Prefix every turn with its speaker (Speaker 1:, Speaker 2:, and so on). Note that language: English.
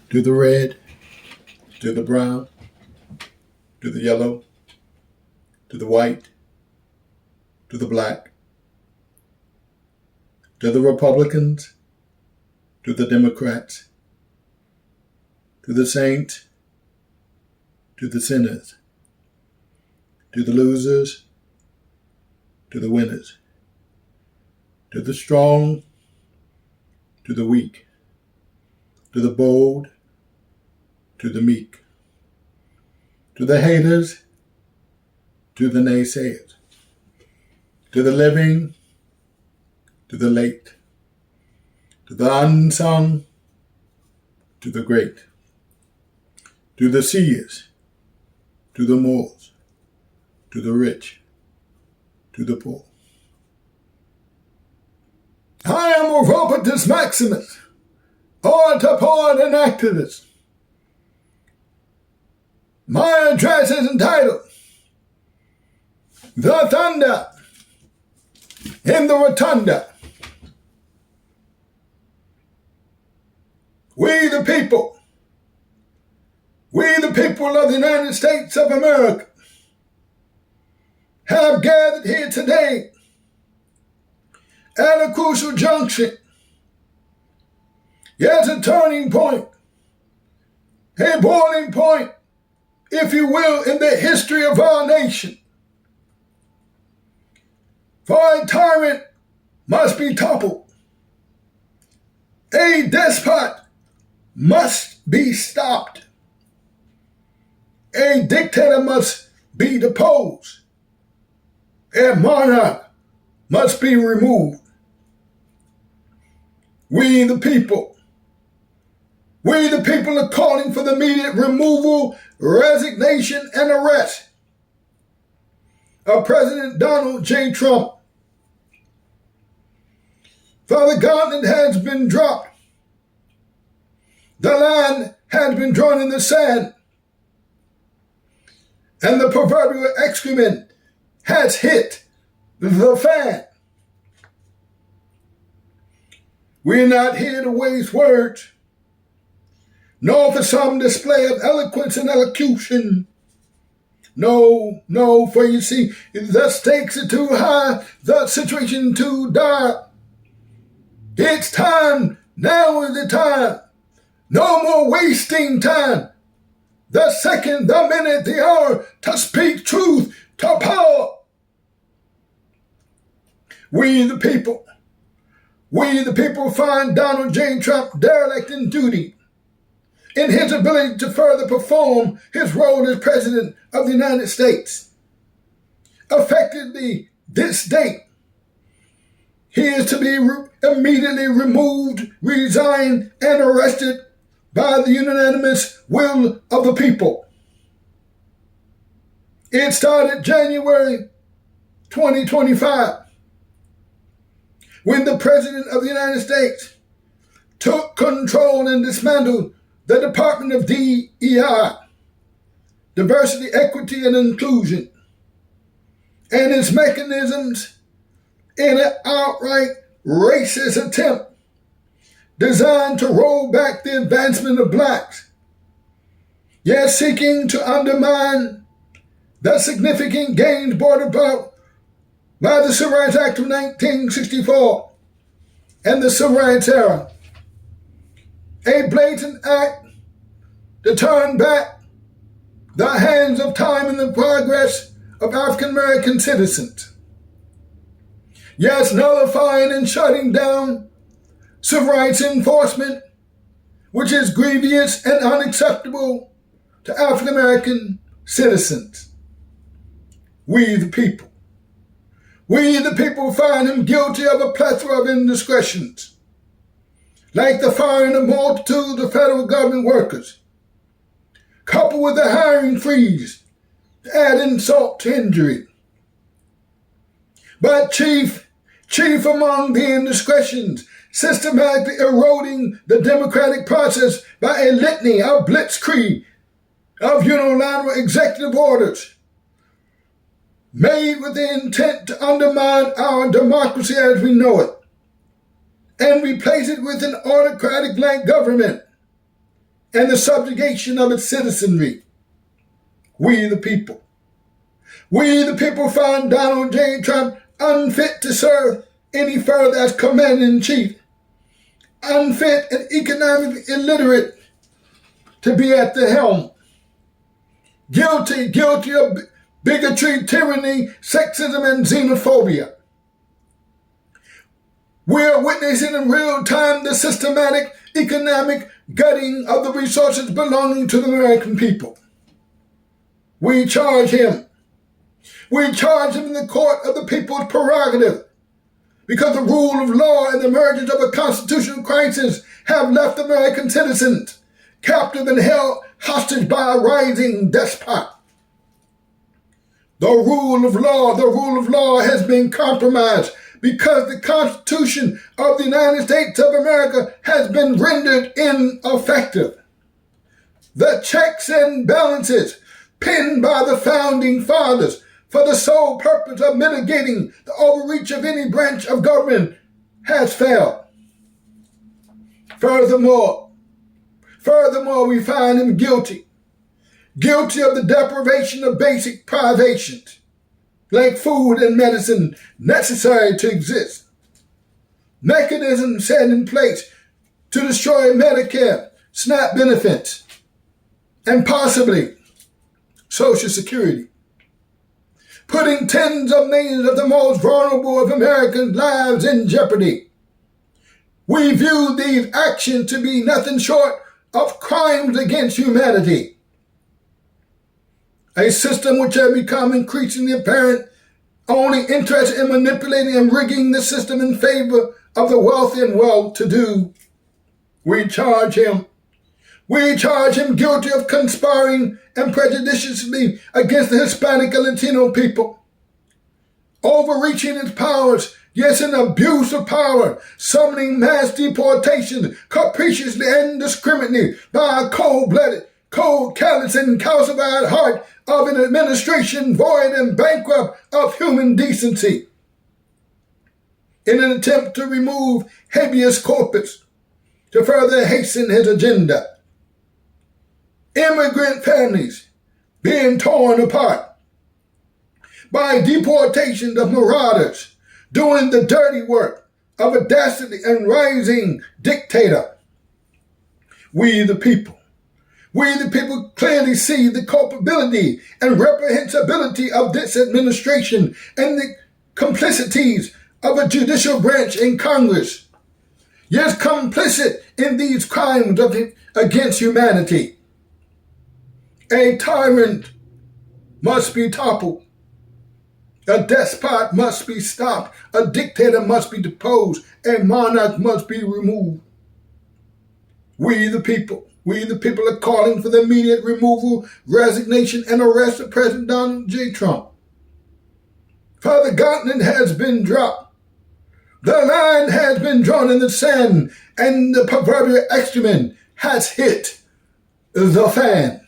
Speaker 1: to the red, to the brown, to the yellow, to the white, to the black, to the Republicans, to the Democrats, to the saints, to the sinners, to the losers, to the winners, to the strong, to the weak, to the bold, to the meek, to the haters, to the naysayers, to the living, to the late, to the unsung, to the great, to the seers, to the Moors, to the rich, to the poor. I am Orapotist Maximus, orator, poet, and activist. My address is entitled, The Thundah in the Rotunda. We the people of the United States of America have gathered here today at a crucial junction. Yes, a turning point, a boiling point, if you will, in the history of our nation. For a tyrant must be toppled. A despot must be stopped. A dictator must be deposed. A monarch must be removed. We the people are calling for the immediate removal, resignation, and arrest of President Donald J. Trump. For the gauntlet has been dropped. The line has been drawn in the sand. And the proverbial excrement has hit the fan. We're not here to waste words, nor for some display of eloquence and elocution. No, for you see, the stakes are too high, the situation too dire. It's time, now is the time. No more wasting time. The second, the minute, the hour to speak truth to power. We the people find Donald J. Trump derelict in duty in his ability to further perform his role as President of the United States. Effectively, this date, he is to be immediately removed, resigned, and arrested by the unanimous will of the people. It started January 2025, when the President of the United States took control and dismantled the Department of DEI, Diversity, Equity, and Inclusion, and its mechanisms in an outright racist attempt designed to roll back the advancement of blacks, yet seeking to undermine the significant gains brought about by the Civil Rights Act of 1964 and the Civil Rights era. A blatant act to turn back the hands of time and the progress of African American citizens. Yes, nullifying and shutting down civil rights enforcement, which is grievous and unacceptable to African American citizens. We the people find him guilty of a plethora of indiscretions, like the firing of multitudes of federal government workers, coupled with a hiring freeze to add insult to injury. But chief among the indiscretions, systematically eroding the democratic process by a litany of blitzkrieg of unilateral executive orders made with the intent to undermine our democracy as we know it and replace it with an autocratic-like government and the subjugation of its citizenry. We the people. We the people find Donald J. Trump unfit to serve any further as commander-in-chief, unfit and economically illiterate to be at the helm, guilty of bigotry, tyranny, sexism, and xenophobia. We are witnessing in real time the systematic economic gutting of the resources belonging to the American people. We charge him. We charge him in the court of the people's prerogative, because the rule of law and the emergence of a constitutional crisis have left American citizens captive and held hostage by a rising despot. The rule of law has been compromised because the Constitution of the United States of America has been rendered ineffective. The checks and balances penned by the founding fathers for the sole purpose of mitigating the overreach of any branch of government has failed. Furthermore, we find him guilty of the deprivation of basic privations, like food and medicine necessary to exist. Mechanisms set in place to destroy Medicare, SNAP benefits, and possibly Social Security, putting tens of millions of the most vulnerable of Americans' lives in jeopardy. We view these actions to be nothing short of crimes against humanity. A system which has become increasingly apparent, only interested in manipulating and rigging the system in favor of the wealthy and well-to-do. We charge him guilty of conspiring and prejudiciously against the Hispanic and Latino people, overreaching its powers, yes, an abuse of power, summoning mass deportation capriciously and indiscriminately by a cold-blooded, cold, callous, and calcified heart of an administration void and bankrupt of human decency. In an attempt to remove habeas corpus to further hasten his agenda. Immigrant families being torn apart by deportation of marauders doing the dirty work of a dastardly and rising dictator. We the people clearly see the culpability and reprehensibility of this administration and the complicities of a judicial branch in Congress. Yes, complicit in these crimes against humanity. A tyrant must be toppled. A despot must be stopped. A dictator must be deposed. A monarch must be removed. We the people are calling for the immediate removal, resignation, and arrest of President Donald J. Trump. For the gauntlet has been dropped. The line has been drawn in the sand, and the proverbial excrement has hit the fan.